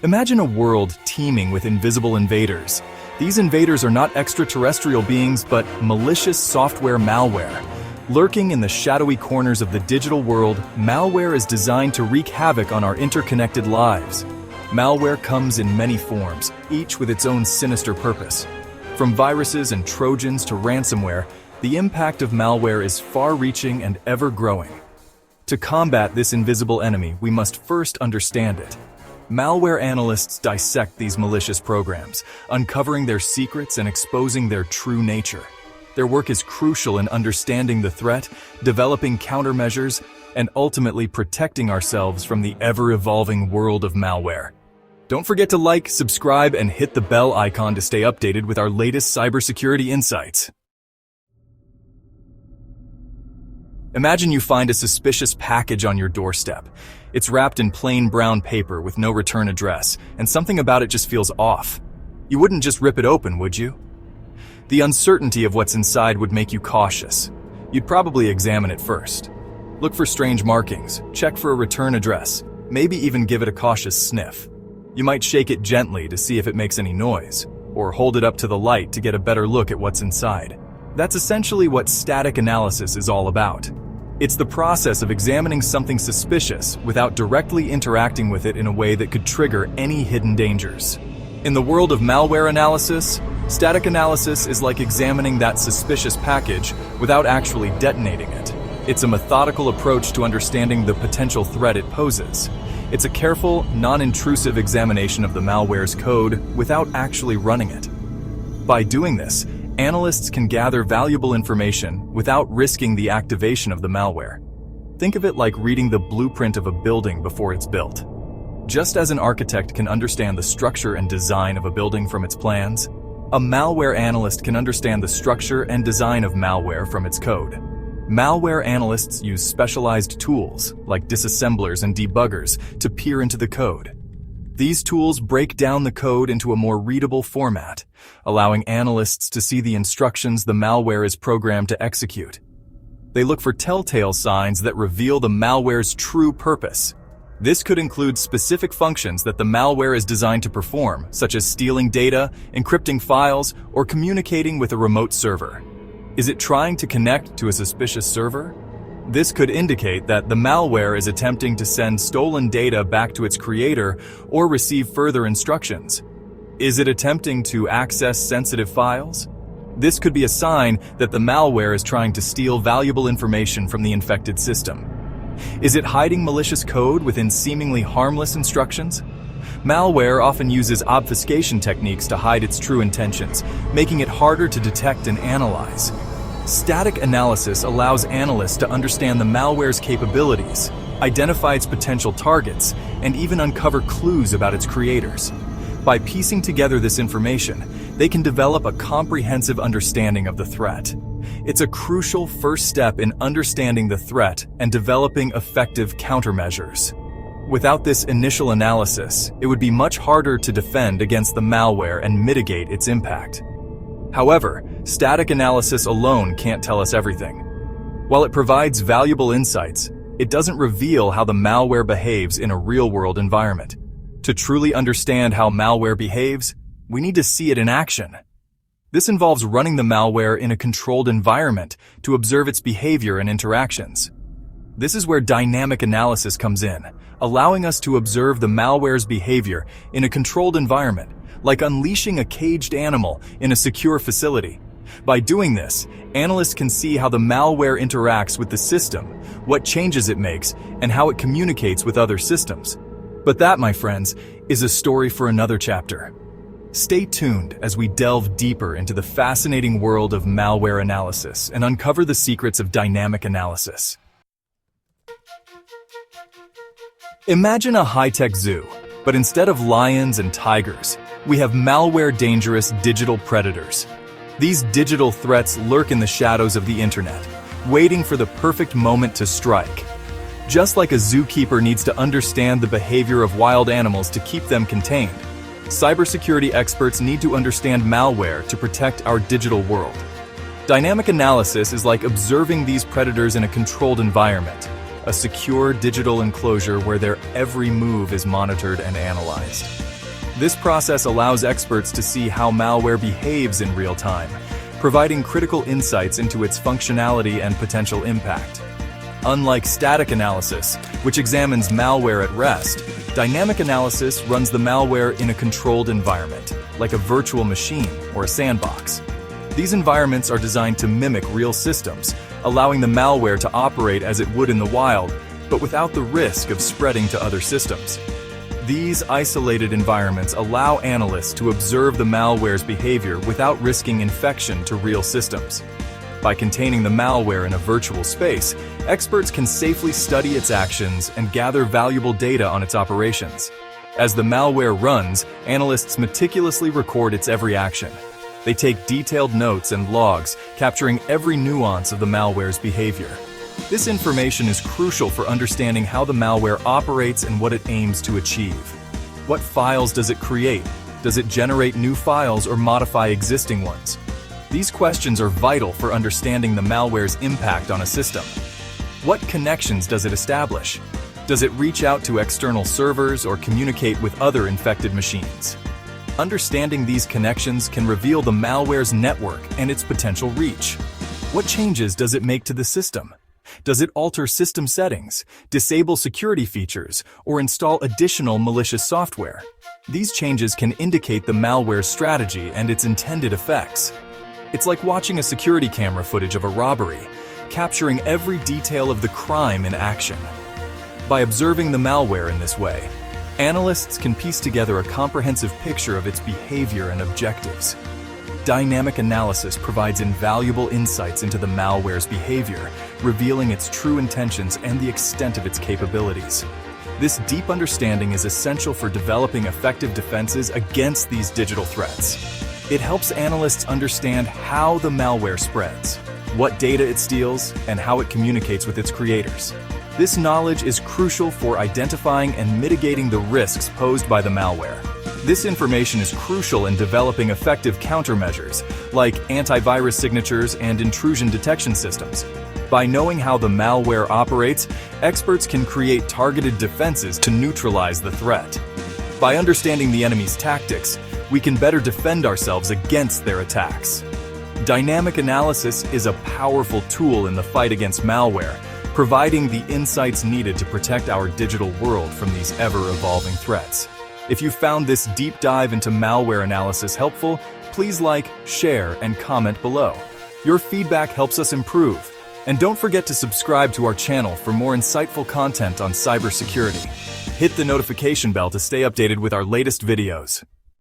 Imagine a world teeming with invisible invaders. These invaders are not extraterrestrial beings, but malicious software malware. Lurking in the shadowy corners of the digital world, malware is designed to wreak havoc on our interconnected lives. Malware comes in many forms, each with its own sinister purpose. From viruses and Trojans to ransomware, the impact of malware is far-reaching and ever-growing. To combat this invisible enemy, we must first understand it. Malware analysts dissect these malicious programs, uncovering their secrets and exposing their true nature. Their work is crucial in understanding the threat, developing countermeasures, and ultimately protecting ourselves from the ever-evolving world of malware. Don't forget to like, subscribe, and hit the bell icon to stay updated with our latest cybersecurity insights. Imagine you find a suspicious package on your doorstep. It's wrapped in plain brown paper with no return address, and something about it just feels off. You wouldn't just rip it open, would you? The uncertainty of what's inside would make you cautious. You'd probably examine it first. Look for strange markings, check for a return address, maybe even give it a cautious sniff. You might shake it gently to see if it makes any noise, or hold it up to the light to get a better look at what's inside. That's essentially what static analysis is all about. It's the process of examining something suspicious without directly interacting with it in a way that could trigger any hidden dangers. In the world of malware analysis, static analysis is like examining that suspicious package without actually detonating it. It's a methodical approach to understanding the potential threat it poses. It's a careful, non-intrusive examination of the malware's code without actually running it. By doing this, analysts can gather valuable information without risking the activation of the malware. Think of it like reading the blueprint of a building before it's built. Just as an architect can understand the structure and design of a building from its plans, a malware analyst can understand the structure and design of malware from its code. Malware analysts use specialized tools, like disassemblers and debuggers, to peer into the code. These tools break down the code into a more readable format, allowing analysts to see the instructions the malware is programmed to execute. They look for telltale signs that reveal the malware's true purpose. This could include specific functions that the malware is designed to perform, such as stealing data, encrypting files, or communicating with a remote server. Is it trying to connect to a suspicious server? This could indicate that the malware is attempting to send stolen data back to its creator or receive further instructions. Is it attempting to access sensitive files? This could be a sign that the malware is trying to steal valuable information from the infected system. Is it hiding malicious code within seemingly harmless instructions? Malware often uses obfuscation techniques to hide its true intentions, making it harder to detect and analyze. Static analysis allows analysts to understand the malware's capabilities, identify its potential targets, and even uncover clues about its creators. By piecing together this information, they can develop a comprehensive understanding of the threat. It's a crucial first step in understanding the threat and developing effective countermeasures. Without this initial analysis, it would be much harder to defend against the malware and mitigate its impact. However, static analysis alone can't tell us everything. While it provides valuable insights, it doesn't reveal how the malware behaves in a real-world environment. To truly understand how malware behaves, we need to see it in action. This involves running the malware in a controlled environment to observe its behavior and interactions. This is where dynamic analysis comes in, allowing us to observe the malware's behavior in a controlled environment, like unleashing a caged animal in a secure facility. By doing this, analysts can see how the malware interacts with the system, what changes it makes, and how it communicates with other systems. But that, my friends, is a story for another chapter. Stay tuned as we delve deeper into the fascinating world of malware analysis and uncover the secrets of dynamic analysis. Imagine a high-tech zoo, but instead of lions and tigers, we have malware-dangerous digital predators. These digital threats lurk in the shadows of the internet, waiting for the perfect moment to strike. Just like a zookeeper needs to understand the behavior of wild animals to keep them contained, cybersecurity experts need to understand malware to protect our digital world. Dynamic analysis is like observing these predators in a controlled environment, a secure digital enclosure where their every move is monitored and analyzed. This process allows experts to see how malware behaves in real time, providing critical insights into its functionality and potential impact. Unlike static analysis, which examines malware at rest, dynamic analysis runs the malware in a controlled environment, like a virtual machine or a sandbox. These environments are designed to mimic real systems, allowing the malware to operate as it would in the wild, but without the risk of spreading to other systems. These isolated environments allow analysts to observe the malware's behavior without risking infection to real systems. By containing the malware in a virtual space, experts can safely study its actions and gather valuable data on its operations. As the malware runs, analysts meticulously record its every action. They take detailed notes and logs, capturing every nuance of the malware's behavior. This information is crucial for understanding how the malware operates and what it aims to achieve. What files does it create? Does it generate new files or modify existing ones? These questions are vital for understanding the malware's impact on a system. What connections does it establish? Does it reach out to external servers or communicate with other infected machines? Understanding these connections can reveal the malware's network and its potential reach. What changes does it make to the system? Does it alter system settings, disable security features, or install additional malicious software? These changes can indicate the malware's strategy and its intended effects. It's like watching a security camera footage of a robbery, capturing every detail of the crime in action. By observing the malware in this way, analysts can piece together a comprehensive picture of its behavior and objectives. Dynamic analysis provides invaluable insights into the malware's behavior, revealing its true intentions and the extent of its capabilities. This deep understanding is essential for developing effective defenses against these digital threats. It helps analysts understand how the malware spreads, what data it steals, and how it communicates with its creators. This knowledge is crucial for identifying and mitigating the risks posed by the malware. This information is crucial in developing effective countermeasures, like antivirus signatures and intrusion detection systems. By knowing how the malware operates, experts can create targeted defenses to neutralize the threat. By understanding the enemy's tactics, we can better defend ourselves against their attacks. Dynamic analysis is a powerful tool in the fight against malware, providing the insights needed to protect our digital world from these ever-evolving threats. If you found this deep dive into malware analysis helpful, please like, share, and comment below. Your feedback helps us improve. And don't forget to subscribe to our channel for more insightful content on cybersecurity. Hit the notification bell to stay updated with our latest videos.